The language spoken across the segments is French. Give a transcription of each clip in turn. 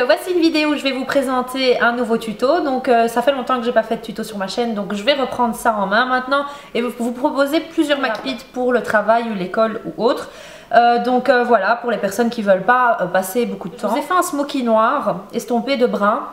voici une vidéo où je vais vous présenter un nouveau tuto. Donc ça fait longtemps que j'ai pas fait de tuto sur ma chaîne, donc je vais reprendre ça en main maintenant et vous proposer plusieurs maquillettes pour le travail ou l'école ou autre. Voilà, pour les personnes qui veulent pas passer beaucoup de temps. Je vous ai fait un smoky noir estompé de brun.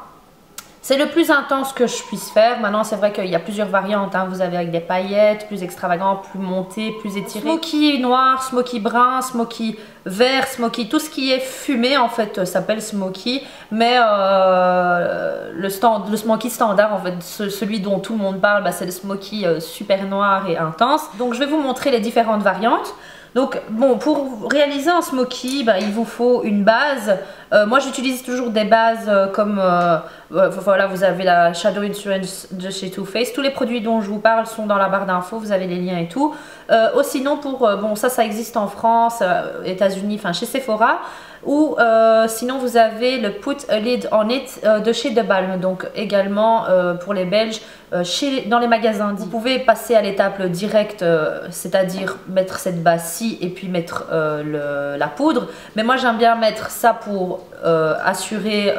C'est le plus intense que je puisse faire. Maintenant, c'est vrai qu'il y a plusieurs variantes. Hein. Vous avez avec des paillettes, plus extravagant, plus monté, plus étiré. Smoky noir, smoky brun, smoky vert, smoky, tout ce qui est fumé en fait s'appelle smoky. Mais le smoky standard, en fait, celui dont tout le monde parle, bah, c'est le smoky super noir et intense. Donc je vais vous montrer les différentes variantes. Donc bon, pour réaliser un smoky, bah, il vous faut une base. Moi j'utilise toujours des bases comme, voilà, vous avez la Shadow Insurance de chez Too Faced. Tous les produits dont je vous parle sont dans la barre d'infos, vous avez les liens et tout. Sinon pour, bon ça existe en France, États-Unis, enfin chez Sephora. Ou sinon vous avez le Put a Lid on It de chez The Balm, donc également pour les Belges dans les magasins. Vous pouvez passer à l'étape directe, c'est-à-dire mettre cette base-ci et puis mettre la poudre. Mais moi j'aime bien mettre ça pour assurer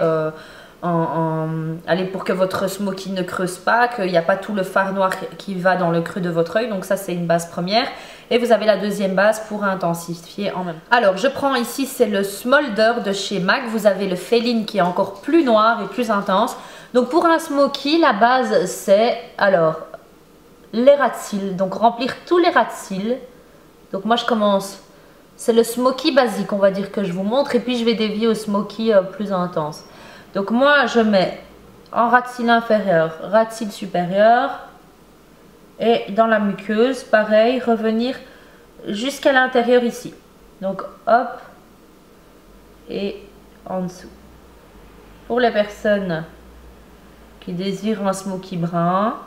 allez, pour que votre smoky ne creuse pas, qu'il n'y a pas tout le fard noir qui va dans le creux de votre œil. Donc ça c'est une base première. Et vous avez la deuxième base pour intensifier en même temps. Alors je prends ici, c'est le Smolder de chez MAC. Vous avez le Féline qui est encore plus noir et plus intense. Donc pour un smoky, la base c'est alors les ras de cils. Donc remplir tous les ras de cils. Donc moi je commence, c'est le smoky basique on va dire que je vous montre. Et puis je vais dévier au smoky plus intense. Donc moi je mets en ras de cils inférieur, ras de cils supérieur. Et dans la muqueuse, pareil, revenir jusqu'à l'intérieur ici. Donc hop, et en dessous. Pour les personnes qui désirent un smoky brun,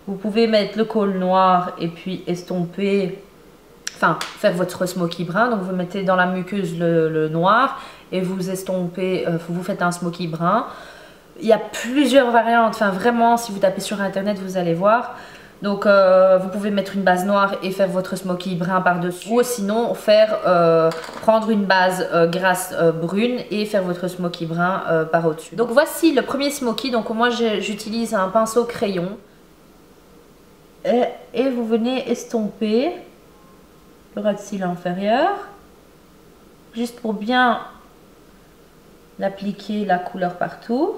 vous pouvez mettre le col noir et puis estomper, enfin faire votre smoky brun. Donc vous mettez dans la muqueuse le noir et vous estompez, vous faites un smoky brun. Il y a plusieurs variantes, enfin vraiment si vous tapez sur internet vous allez voir. Donc vous pouvez mettre une base noire et faire votre smoky brun par-dessus. Ou sinon prendre une base grasse brune et faire votre smoky brun par au-dessus. Donc voici le premier smoky. Donc moi j'utilise un pinceau crayon. Et vous venez estomper le ras de cils inférieur. Juste pour bien appliquer la couleur partout.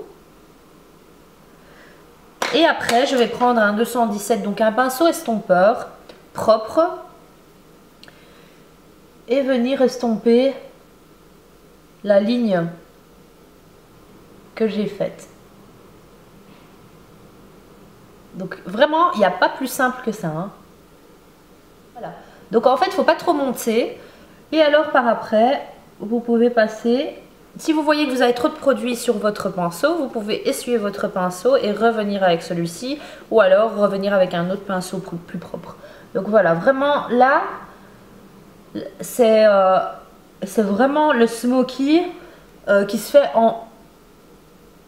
Et après, je vais prendre un 217, donc un pinceau estompeur propre. Et venir estomper la ligne que j'ai faite. Donc vraiment, il n'y a pas plus simple que ça. Hein. Voilà. Donc en fait, il ne faut pas trop monter. Et alors par après, vous pouvez passer... Si vous voyez que vous avez trop de produits sur votre pinceau, vous pouvez essuyer votre pinceau et revenir avec celui-ci. Ou alors revenir avec un autre pinceau plus propre. Donc voilà, vraiment là, c'est vraiment le smoky qui se fait en...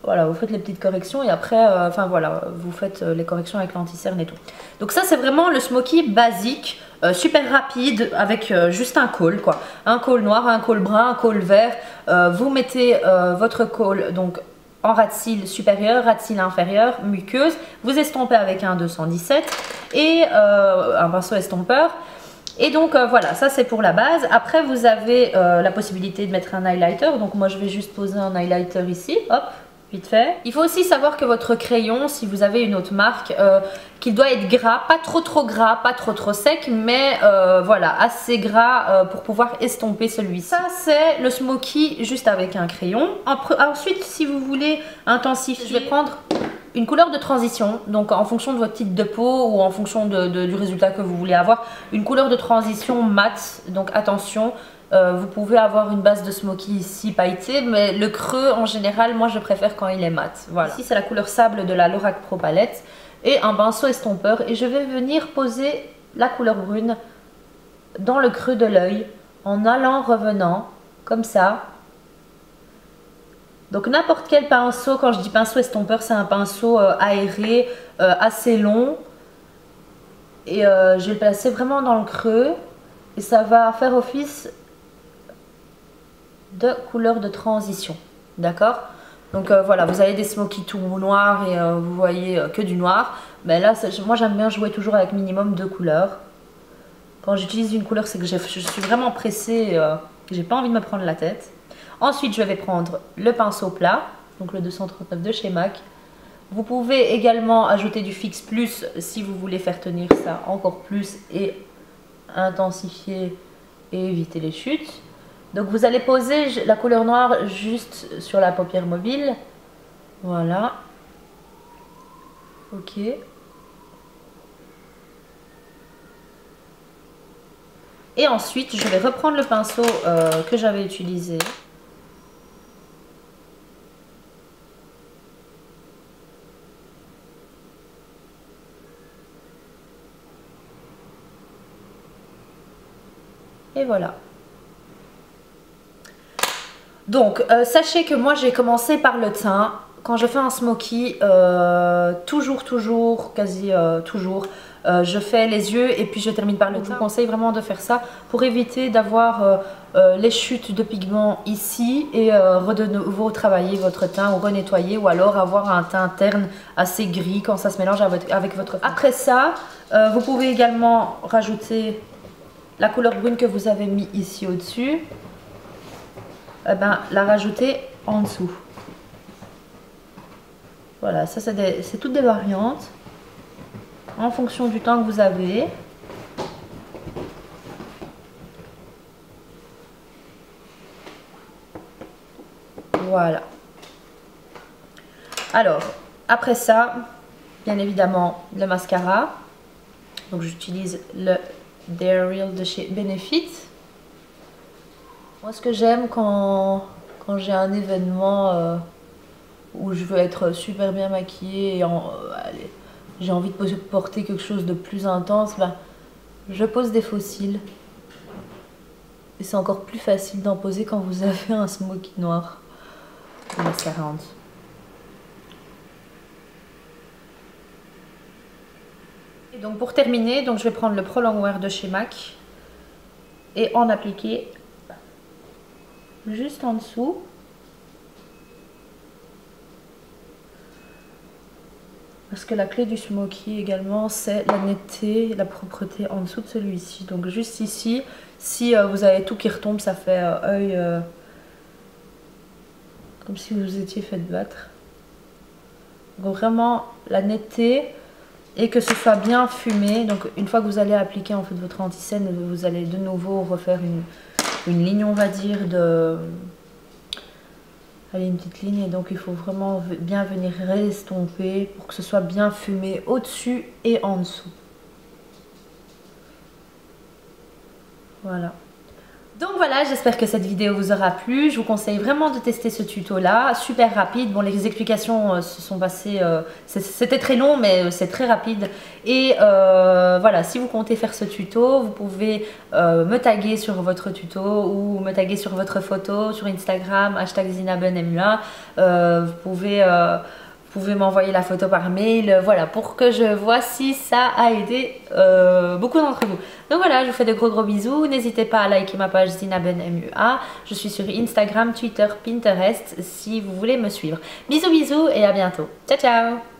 Voilà, vous faites les petites corrections et après, enfin voilà, vous faites les corrections avec l'anti-cerne et tout. Donc ça c'est vraiment le smoky basique, super rapide avec juste un col quoi. Un col noir, un col brun, un col vert. Vous mettez votre col donc en ras de cils supérieur, ras de cils inférieur, muqueuse. Vous estompez avec un 217 et un pinceau estompeur. Et donc voilà, ça c'est pour la base. Après vous avez la possibilité de mettre un highlighter. Donc moi je vais juste poser un highlighter ici, hop. Vite fait. Il faut aussi savoir que votre crayon, si vous avez une autre marque, qu'il doit être gras, pas trop gras, pas trop sec, mais voilà, assez gras pour pouvoir estomper celui-ci. Ça c'est le smoky juste avec un crayon. Ensuite, si vous voulez intensifier, je vais prendre une couleur de transition, donc en fonction de votre type de peau ou en fonction du résultat que vous voulez avoir, une couleur de transition mat, donc attention. Vous pouvez avoir une base de smoky ici pailletée, mais le creux en général, moi je préfère quand il est mat. Voilà. Ici c'est la couleur sable de la Lorac Pro Palette et un pinceau estompeur. Et je vais venir poser la couleur brune dans le creux de l'œil en allant, revenant, comme ça. Donc n'importe quel pinceau, quand je dis pinceau estompeur, c'est un pinceau aéré, assez long. Et je vais le placer vraiment dans le creux et ça va faire office de couleur de transition. D'accord? Donc voilà, vous avez des smokies tout noirs et vous voyez que du noir. Mais là, moi j'aime bien jouer toujours avec minimum 2 couleurs. Quand j'utilise une couleur, c'est que je suis vraiment pressée, j'ai pas envie de me prendre la tête. Ensuite, je vais prendre le pinceau plat, donc le 239 de chez MAC. Vous pouvez également ajouter du Fix Plus si vous voulez faire tenir ça encore plus et intensifier et éviter les chutes. Donc vous allez poser la couleur noire juste sur la paupière mobile. Voilà. Ok. Et ensuite, je vais reprendre le pinceau que j'avais utilisé. Et voilà. Donc, sachez que moi, j'ai commencé par le teint. Quand je fais un smoky, toujours, quasi toujours, je fais les yeux et puis je termine par le teint. Je vous conseille vraiment de faire ça pour éviter d'avoir les chutes de pigments ici et de nouveau travailler votre teint ou renettoyer ou alors avoir un teint terne assez gris quand ça se mélange avec votre teint. Après ça, vous pouvez également rajouter la couleur brune que vous avez mis ici au-dessus. La rajouter en dessous. Voilà, ça c'est toutes des variantes en fonction du temps que vous avez. Voilà. Alors, après ça, bien évidemment, le mascara. Donc j'utilise le Dare Real de chez Benefit. Moi, ce que j'aime quand j'ai un événement où je veux être super bien maquillée et j'ai envie de porter quelque chose de plus intense, je pose des faux cils. Et c'est encore plus facile d'en poser quand vous avez un smoky noir. Le mascara en dessous. Et donc pour terminer, je vais prendre le Pro Longwear de chez MAC et en appliquer juste en dessous. Parce que la clé du smoky également, c'est la netteté, la propreté en dessous de celui-ci. Donc juste ici, si vous avez tout qui retombe, ça fait œil comme si vous étiez fait battre. Donc vraiment la netteté et que ce soit bien fumé. Donc une fois que vous allez appliquer en fait votre anti-cerne, vous allez de nouveau refaire une ligne, on va dire, allez, une petite ligne, et donc il faut vraiment bien venir restomper pour que ce soit bien fumé au-dessus et en dessous. Voilà. Donc voilà, j'espère que cette vidéo vous aura plu. Je vous conseille vraiment de tester ce tuto là, super rapide. Bon, les explications se sont passées, c'était très long mais c'est très rapide. Et voilà, si vous comptez faire ce tuto, vous pouvez me taguer sur votre tuto ou me taguer sur votre photo sur Instagram, #ZinabenMUA. Vous pouvez m'envoyer la photo par mail, voilà, pour que je vois si ça a aidé beaucoup d'entre vous. Donc voilà, je vous fais de gros bisous. N'hésitez pas à liker ma page ZinabenMUA. Je suis sur Instagram, Twitter, Pinterest si vous voulez me suivre. Bisous et à bientôt. Ciao ciao.